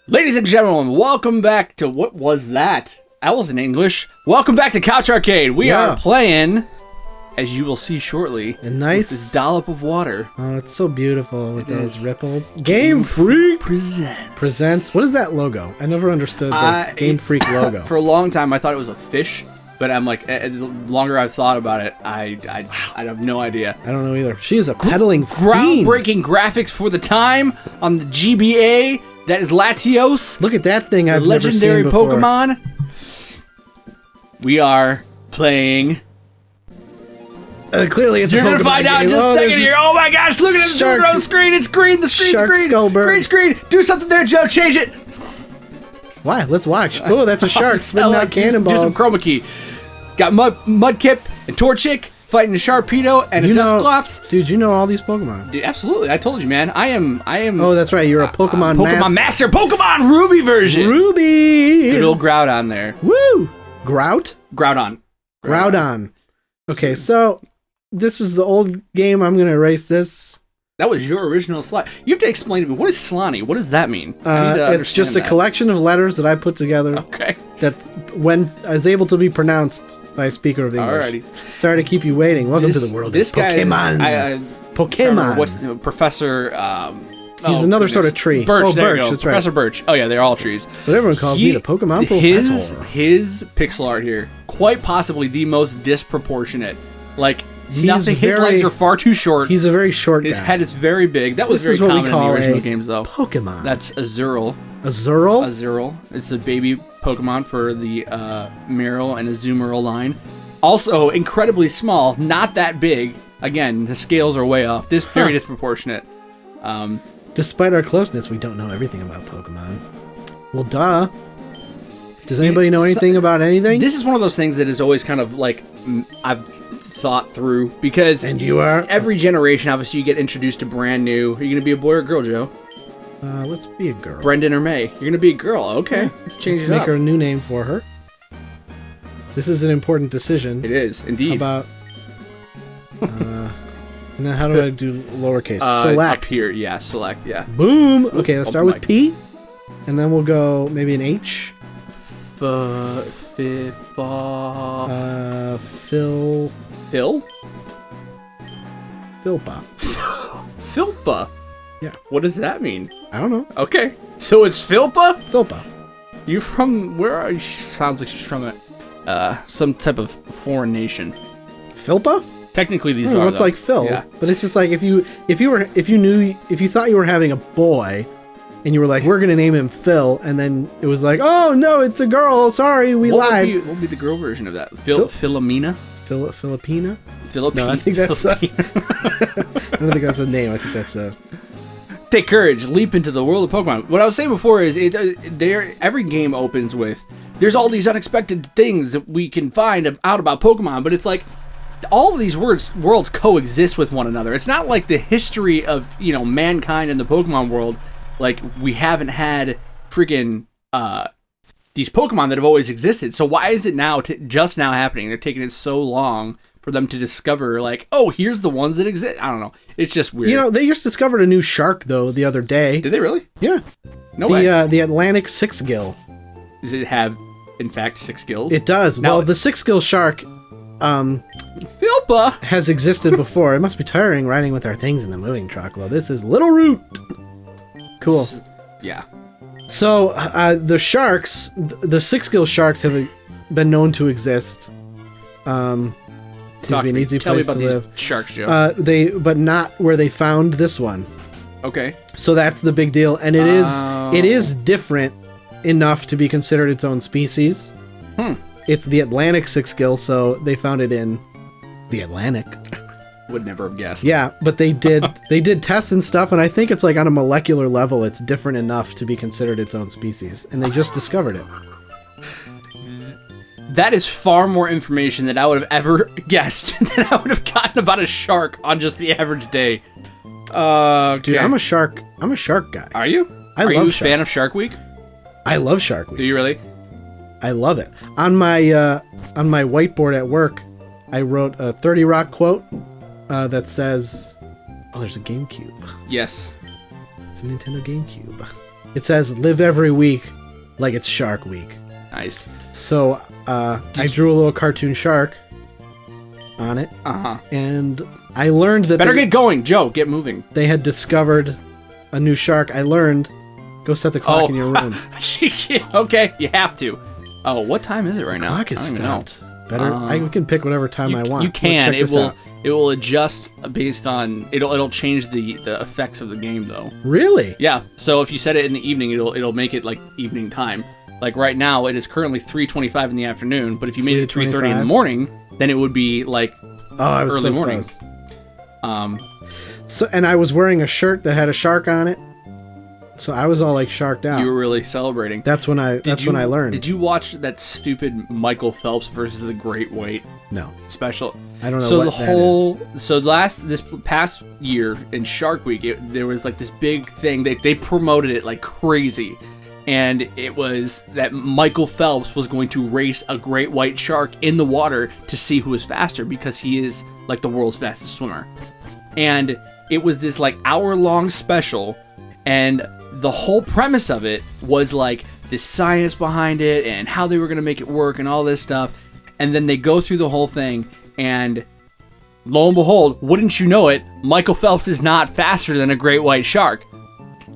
Ladies and gentlemen, welcome back to what was that? That was in English. Welcome back to Couch Arcade. We are playing, as you will see shortly, a nice this dollop of water. Oh, it's so beautiful with those ripples. Game Freak presents. What is that logo? I never understood the Game Freak logo. For a long time, I thought it was a fish, but I'm like, the longer I've thought about it, I have no idea. I don't know either. She is a peddling fiend. Groundbreaking graphics for the time on the GBA. That is Latios. Look at that thing I've never seen legendary before. Pokemon. We are playing. Clearly, it's You're a Pokemon gonna find out in game. just a second here. Oh my gosh! Look at it on the screen. It's green. The screen's Shark green. Skullbird. Green screen. Do something there, Joe. Change it. Why? Let's watch. Oh, that's a shark spitting out cannonballs. Do some chroma key. Got Mudkip and Torchic fighting a Sharpedo and a Dusclops. Dude, you know all these Pokemon. Dude, absolutely. I told you, man. I am. Oh, that's right. You're a Pokemon master. Pokemon Ruby version. Ruby. Good old Groudon there. Woo. Groudon. Groudon. Okay, so this was the old game. I'm gonna erase this. That was your original slide. You have to explain to me, what is Slani? What does that mean? It's just a collection of letters that I put together. Okay. That's when I was able to be pronounced by a speaker of English. Alrighty. Sorry to keep you waiting. Welcome to the world of Pokemon. Pokemon. What's the Professor? He's another sort of tree. Birch. There Birch. you go. That's right. Professor Birch. Oh yeah, they're all trees. But everyone calls me the Pokemon Professor. His pixel art here, quite possibly the most disproportionate. Like nothing. His legs are far too short. He's a very short guy. His head is very big. That was very common in the original games, though. Pokemon. That's Azurill. Azurill? Azurill. It's a baby Pokemon for the Marill and Azumarill line. Also, incredibly small, not that big. Again, the scales are way off. This very disproportionate. Despite our closeness, we don't know everything about Pokemon. Well, duh. Does anybody know anything about anything? This is one of those things that is always kind of like I've thought through because every generation, obviously, you get introduced to brand new. Are you gonna be a boy or a girl, Joe? Let's be a girl. Brendan or May? You're gonna be a girl. Okay, yeah. Let's change it up. Let's make her a new name for her. This is an important decision. It is indeed. How about? And then how do I do lowercase? Select. Up here, yeah. Select, yeah. Boom. Okay, let's start with P, and then we'll go maybe an H. Phil. Philpa. Philpa. Yeah. What does that mean? I don't know. Okay, so it's Philpa. Philpa. You from where are you? Sounds like she's from some type of foreign nation. Philpa. Technically, these are. It's like Phil, yeah. But it's just like if you thought you were having a boy, and you were like, we're gonna name him Phil, and then it was like, oh no, it's a girl. Sorry, we lied. What would be the girl version of that? Philomena. Filipina. No, I think that's. I don't think that's a name. I think that's a. Take courage, leap into the world of Pokemon. What I was saying before is, every game opens with, there's all these unexpected things that we can find out about Pokemon, but it's like, all of these worlds coexist with one another. It's not like the history of, mankind in the Pokemon world, like, we haven't had freaking, these Pokemon that have always existed. So why is it now, just now happening? They're taking it so long for them to discover, like, oh, here's the ones that exist. I don't know. It's just weird. They just discovered a new shark, though, the other day. Did they really? Yeah. No way. The Atlantic six-gill. Does it have, in fact, 6 gills? It does. Well, the six-gill shark... Philpa has existed before. It must be tiring riding with our things in the moving truck. Well, this is Little Root. Cool. Yeah. So the sharks, the six-gill sharks, have been known to exist. To be an easy place to live. These sharks, Joe. But not where they found this one. Okay. So that's the big deal, and it is different enough to be considered its own species. It's the Atlantic six-gill, so they found it in the Atlantic. Would never have guessed. Yeah, but they did tests and stuff, and I think it's like on a molecular level, it's different enough to be considered its own species, and they just discovered it. That is far more information than I would have ever guessed than I would have gotten about a shark on just the average day. Dude, I'm a shark guy. Are you? Are you a fan of Shark Week? I love Shark Week. Do you really? I love it. On my whiteboard at work, I wrote a 30 Rock quote that says, "Oh, there's a GameCube." Yes. It's a Nintendo GameCube. It says live every week like it's Shark Week. Nice. So I drew a little cartoon shark on it. Uh-huh. And I learned that Better get going, Joe. Get moving. they had discovered a new shark. I learned, go set the clock in your room. Okay, you have to. Oh, what time is it right now? Clock is I don't even know. stopped. Better. I can pick whatever time I want. You can. Check this out. It will adjust based on it'll change the effects of the game though. Really? Yeah. So if you set it in the evening, it'll make it like evening time. Like right now, it is currently 3:25 in the afternoon. But if you made it 3:30 in the morning, then it would be like I was early so morning. Close. So and I was wearing a shirt that had a shark on it. So I was all like sharked out. You were really celebrating. That's when I learned. Did you watch that stupid Michael Phelps versus the Great White No. special? I don't know So what that is. so this past year in Shark Week, there was like this big thing. They promoted it like crazy, and it was that Michael Phelps was going to race a great white shark in the water to see who was faster because he is like the world's fastest swimmer. And it was this like hour-long special, and the whole premise of it was like the science behind it and how they were going to make it work and all this stuff. And then they go through the whole thing, and lo and behold, wouldn't you know it, Michael Phelps is not faster than a great white shark.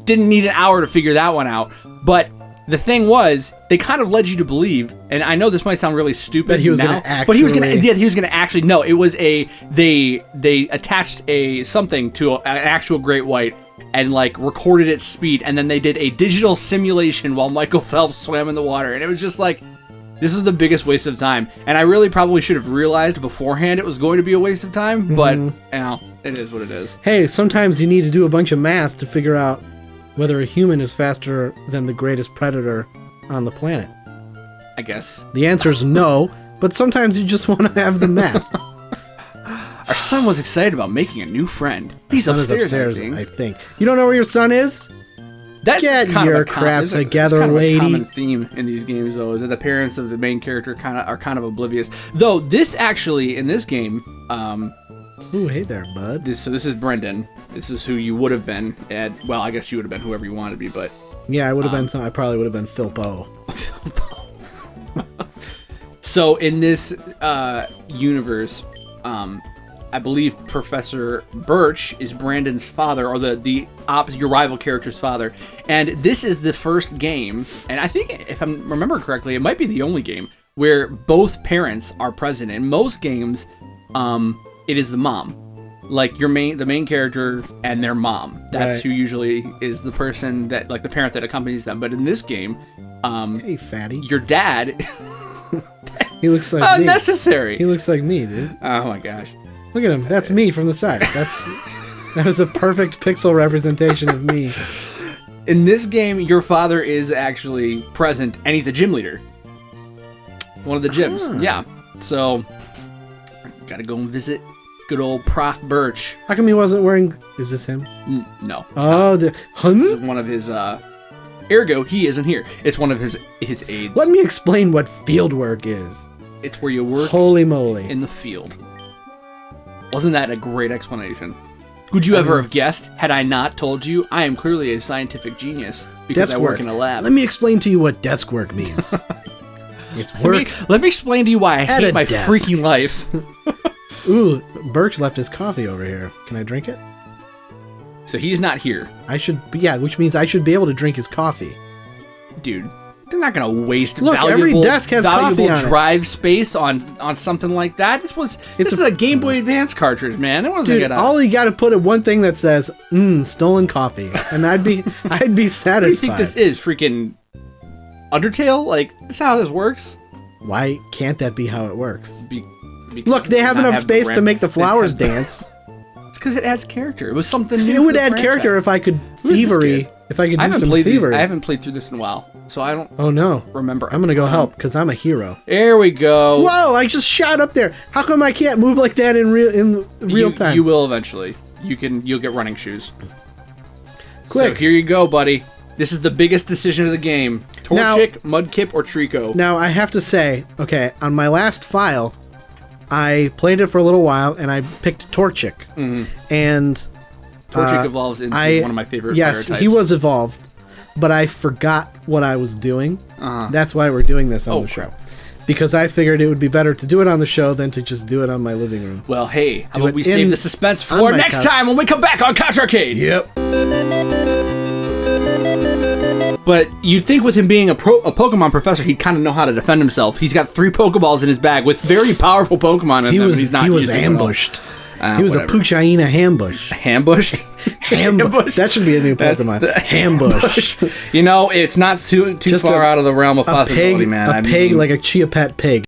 Didn't need an hour to figure that one out. But the thing was, they kind of led you to believe, and I know this might sound really stupid that he was now, going to actually... but he was going to actually, no, it was they attached something to an actual great white and like recorded its speed, and then they did a digital simulation while Michael Phelps swam in the water, and it was just like, this is the biggest waste of time. And I really probably should have realized beforehand it was going to be a waste of time, but you know, it is what it is. Hey, sometimes you need to do a bunch of math to figure out whether a human is faster than the greatest predator on the planet. I guess. The answer is no, but sometimes you just want to have the math. Our son was excited about making a new friend. He's upstairs, I think. You don't know where your son is? That's Get kind your of a crap together, kind of lady. a common theme in these games, though, is that the parents of the main character are kind of oblivious. Though this actually in this game, Ooh, hey there, bud. this is Brendan. This is who you would have been at. Well, I guess you would have been whoever you wanted to be, but Yeah, I would have been. I probably would have been Philpa. so in this universe, I believe Professor Birch is Brandon's father, or the opposite, your rival character's father. And this is the first game, and I think, if I remember correctly, it might be the only game where both parents are present. In most games, it is the mom, like the main character and their mom. That's Right. who usually is the person that, like the parent that accompanies them. But in this game, Hey, fatty. your dad, He looks like me. unnecessary. He looks like me, dude. Oh my gosh. Look at him. That's me from the side. That was a perfect pixel representation of me. In this game, your father is actually present, and he's a gym leader. One of the gyms. Ah. Yeah. So, gotta go and visit good old Prof. Birch. How come he wasn't wearing... Is this him? No. Oh, This is one of his, ergo, he isn't here. It's one of his aides. Let me explain what field work is. It's where you work Holy moly. in the field. Wasn't that a great explanation? Would you ever have guessed, had I not told you, I am clearly a scientific genius because Desk I work work. in a lab. Let me explain to you what desk work means. It's work. Let me explain to you why I At hate a my desk. freaking life. Ooh, Birch left his coffee over here. Can I drink it? So he's not here. I should... Yeah, which means I should be able to drink his coffee. Dude, they're not gonna waste Look, every valuable, desk has coffee valuable on it. drive space on something like that. This is a Game Boy Advance cartridge, man. It wasn't Dude, gonna. all you got to put at one thing that says, stolen coffee. And I'd be satisfied. What do you think this is? Freaking Undertale? Like, this is how this works? Why can't that be how it works? Because Look, they have not enough have space to ramp- make the they flowers have- dance. It's because it adds character. It was something new. See, it for would the add character franchise. if I could Who is this thievery. kid? If I could I do haven't some played these. thievery. I haven't played through this in a while, so I don't Oh no. remember. I'm gonna go help because I'm a hero. There we go. Whoa! I just shot up there. How come I can't move like that in real time? You will eventually. You'll get running shoes. So Quick. here you go, buddy. This is the biggest decision of the game. Now- Torchic, Mudkip, or Trico. Now I have to say, okay, on my last file, I played it for a little while and I picked Torchic, and Torchic evolves into one of my favorite fire types. Yes, he was evolved, but I forgot what I was doing. That's why we're doing this on the show. Because I figured it would be better to do it on the show than to just do it on my living room. Well, hey, how about we save the suspense for next time when we come back on Couch Arcade? Yep. But you'd think with him being a Pokemon professor, he'd kind of know how to defend himself. He's got 3 Pokeballs in his bag with very powerful Pokemon in them. He's not he was using ambushed. He was whatever. A Puchaina Hambush. Ambushed? Ambush. That should be a new Pokemon. Hambush. You know, it's not too far out of the realm of possibility, man. A pig, like a Chia Pet pig.